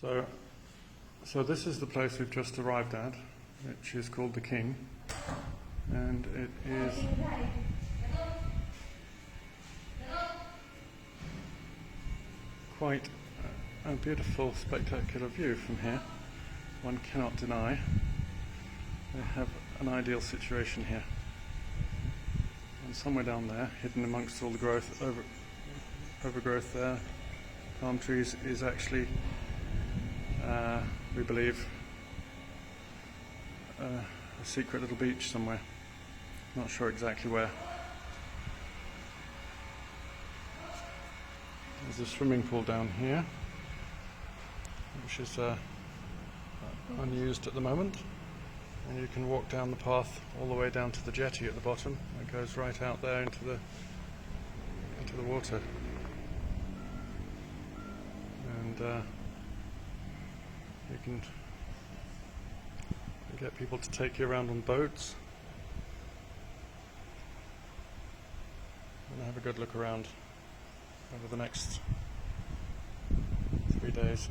So this is the place we've just arrived at, which is called the King, and it is quite a beautiful, spectacular view from here. One cannot deny they have an ideal situation here. And somewhere down there, hidden amongst all the growth, overgrowth there, palm trees, is actually we believe a secret little beach somewhere. Not sure exactly where. There's a swimming pool down here, which is unused at the moment, and you can walk down the path all the way down to the jetty at the bottom. It goes right out there into the water, and you can get people to take you around on boats and have a good look around over the next 3 days.